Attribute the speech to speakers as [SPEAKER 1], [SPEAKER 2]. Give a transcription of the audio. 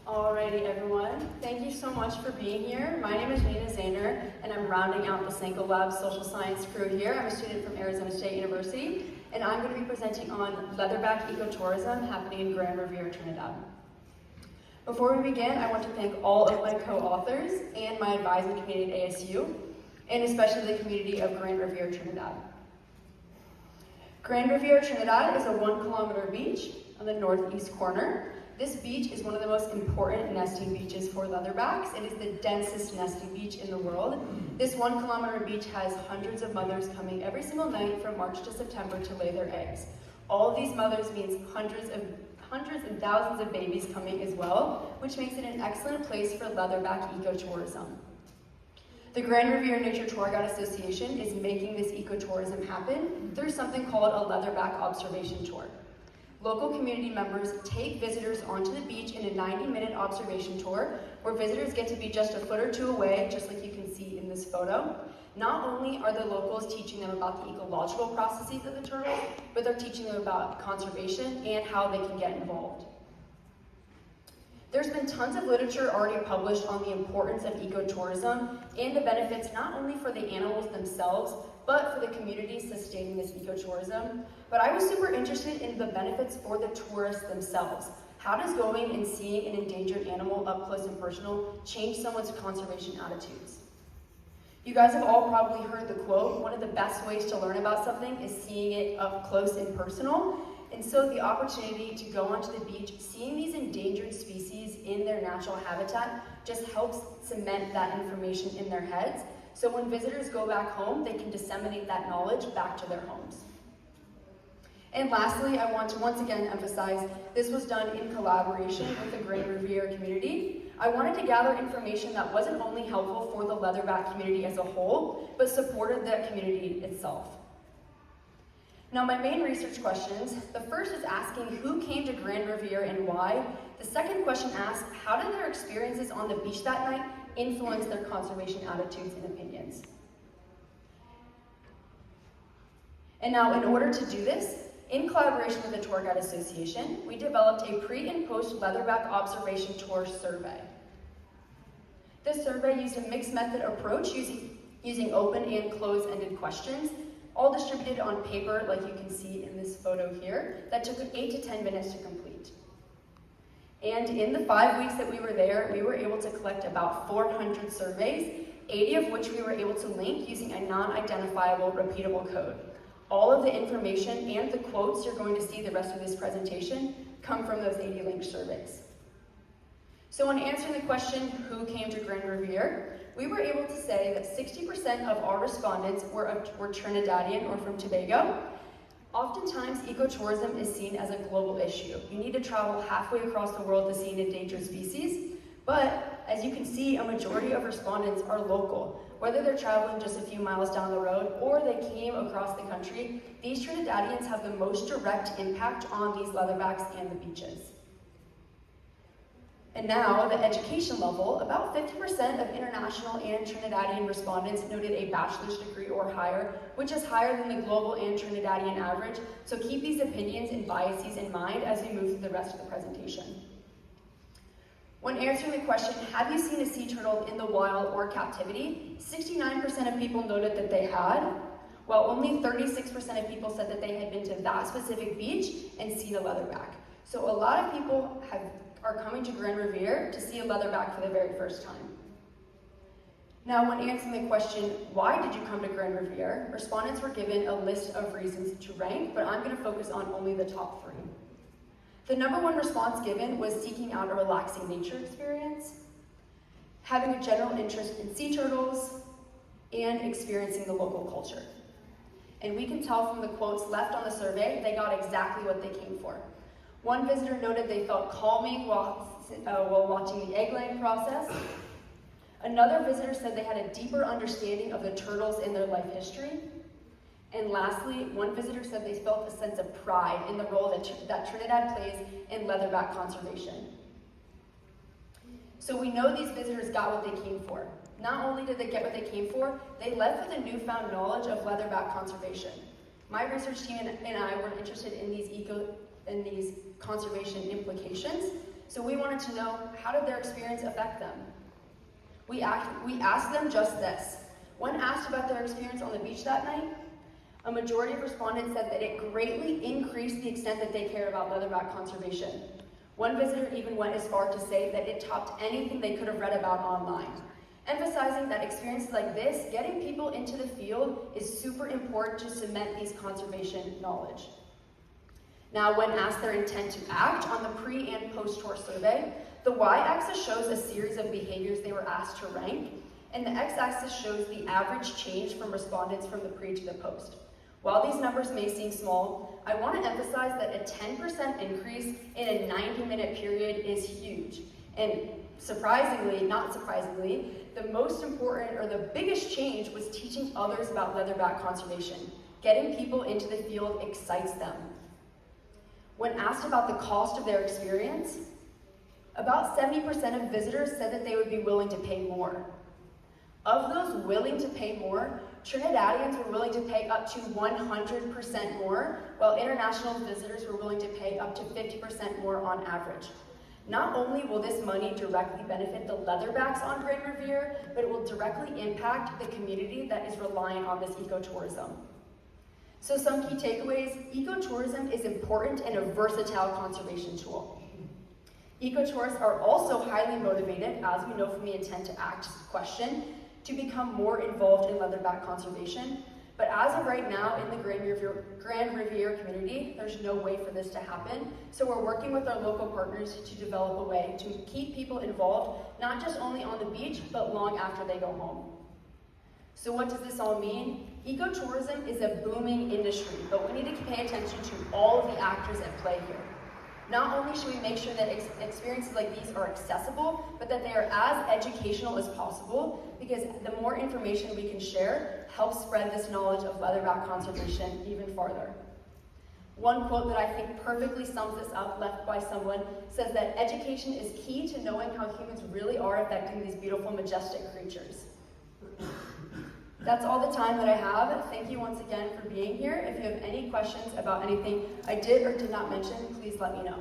[SPEAKER 1] Alrighty, everyone. Thank you so much for being here. My name is Nina Zander, and I'm rounding out the Senko Lab social science crew here. I'm a student from Arizona State University, and I'm going to be presenting on Leatherback Ecotourism happening in Grande, Riviere, Trinidad. Before we begin, I want to thank all of my co-authors and my advising community at ASU, and especially the community of Grande, Riviere, Trinidad. Grande Riviere, Trinidad is a 1-kilometer beach on the northeast corner. This beach is one of the most important nesting beaches for leatherbacks. It is the densest nesting beach in the world. This 1-kilometer beach has hundreds of mothers coming every single night from March to September to lay their eggs. All of these mothers means hundreds and thousands of babies coming as well, which makes it an excellent place for leatherback ecotourism. The Grande Riviere Nature Tour Guide Association is making this ecotourism happen through something called a leatherback observation tour. Local community members take visitors onto the beach in a 90-minute observation tour where visitors get to be just a foot or two away, just like you can see in this photo. Not only are the locals teaching them about the ecological processes of the turtles, but they're teaching them about conservation and how they can get involved. There's been tons of literature already published on the importance of ecotourism and the benefits not only for the animals themselves, but for the communities sustaining this ecotourism. But I was super interested in the benefits for the tourists themselves. How does going and seeing an endangered animal up close and personal change someone's conservation attitudes? You guys have all probably heard the quote, one of the best ways to learn about something is seeing it up close and personal. And so the opportunity to go onto the beach, seeing these endangered species in their natural habitat just helps cement that information in their heads. So when visitors go back home, they can disseminate that knowledge back to their homes. And lastly, I want to once again emphasize this was done in collaboration with the Grande Riviere community. I wanted to gather information that wasn't only helpful for the leatherback community as a whole, but supported the community itself. Now, my main research questions, the first is asking who came to Grande Riviere and why. The second question asks, how did their experiences on the beach that night influence their conservation attitudes and opinions? And now, in order to do this, in collaboration with the Tour Guide Association, we developed a pre- and post-leatherback observation tour survey. This survey used a mixed method approach using open and closed-ended questions, all distributed on paper like you can see in this photo here, that took 8 to 10 minutes to complete. And in the 5 weeks that we were there, we were able to collect about 400 surveys, 80 of which we were able to link using a non-identifiable repeatable code. All of the information and the quotes you're going to see the rest of this presentation come from those 80 linked surveys. So when answering the question, who came to Grande Riviere, we were able to say that 60% of our respondents were Trinidadian or from Tobago. Oftentimes, ecotourism is seen as a global issue. You need to travel halfway across the world to see an endangered species, but as you can see, a majority of respondents are local. Whether they're traveling just a few miles down the road or they came across the country, these Trinidadians have the most direct impact on these leatherbacks and the beaches. And now, the education level, about 50% of international and Trinidadian respondents noted a bachelor's degree or higher, which is higher than the global and Trinidadian average, so keep these opinions and biases in mind as we move through the rest of the presentation. When answering the question, have you seen a sea turtle in the wild or captivity, 69% of people noted that they had, while only 36% of people said that they had been to that specific beach and seen a leatherback. So a lot of people are coming to Grande Riviere to see a leatherback for the very first time. Now, when answering the question, why did you come to Grande Riviere, respondents were given a list of reasons to rank, but I'm going to focus on only the top 3. The number 1 response given was seeking out a relaxing nature experience, having a general interest in sea turtles, and experiencing the local culture. And we can tell from the quotes left on the survey, they got exactly what they came for. One visitor noted they felt calming while watching the egg-laying process. Another visitor said they had a deeper understanding of the turtles in their life history. And lastly, one visitor said they felt a sense of pride in the role that Trinidad plays in leatherback conservation. So we know these visitors got what they came for. Not only did they get what they came for, they left with a newfound knowledge of leatherback conservation. My research team and I were interested in these conservation implications. So we wanted to know, how did their experience affect them? We asked them just this. When asked about their experience on the beach that night, a majority of respondents said that it greatly increased the extent that they cared about leatherback conservation. One visitor even went as far to say that it topped anything they could have read about online, emphasizing that experiences like this, getting people into the field, is super important to cement these conservation knowledge. Now, when asked their intent to act on the pre- and post-tour survey, the y-axis shows a series of behaviors they were asked to rank, and the x-axis shows the average change from respondents from the pre to the post. While these numbers may seem small, I want to emphasize that a 10% increase in a 90-minute period is huge. And surprisingly, not surprisingly, the most important or the biggest change was teaching others about leatherback conservation. Getting people into the field excites them. When asked about the cost of their experience, about 70% of visitors said that they would be willing to pay more. Of those willing to pay more, Trinidadians were willing to pay up to 100% more, while international visitors were willing to pay up to 50% more on average. Not only will this money directly benefit the leatherbacks on Grande Riviere, but it will directly impact the community that is relying on this ecotourism. So some key takeaways: ecotourism is important and a versatile conservation tool. Ecotourists are also highly motivated, as we know from the intent to act question, to become more involved in leatherback conservation. But as of right now, in the Grande Riviere community, there's no way for this to happen. So we're working with our local partners to develop a way to keep people involved, not just only on the beach, but long after they go home. So what does this all mean? Ecotourism is a booming industry, but we need to pay attention to all of the actors at play here. Not only should we make sure that experiences like these are accessible, but that they are as educational as possible, because the more information we can share helps spread this knowledge of leatherback conservation even farther. One quote that I think perfectly sums this up, left by someone, says that education is key to knowing how humans really are affecting these beautiful, majestic creatures. That's all the time that I have. Thank you once again for being here. If you have any questions about anything I did or did not mention, please let me know.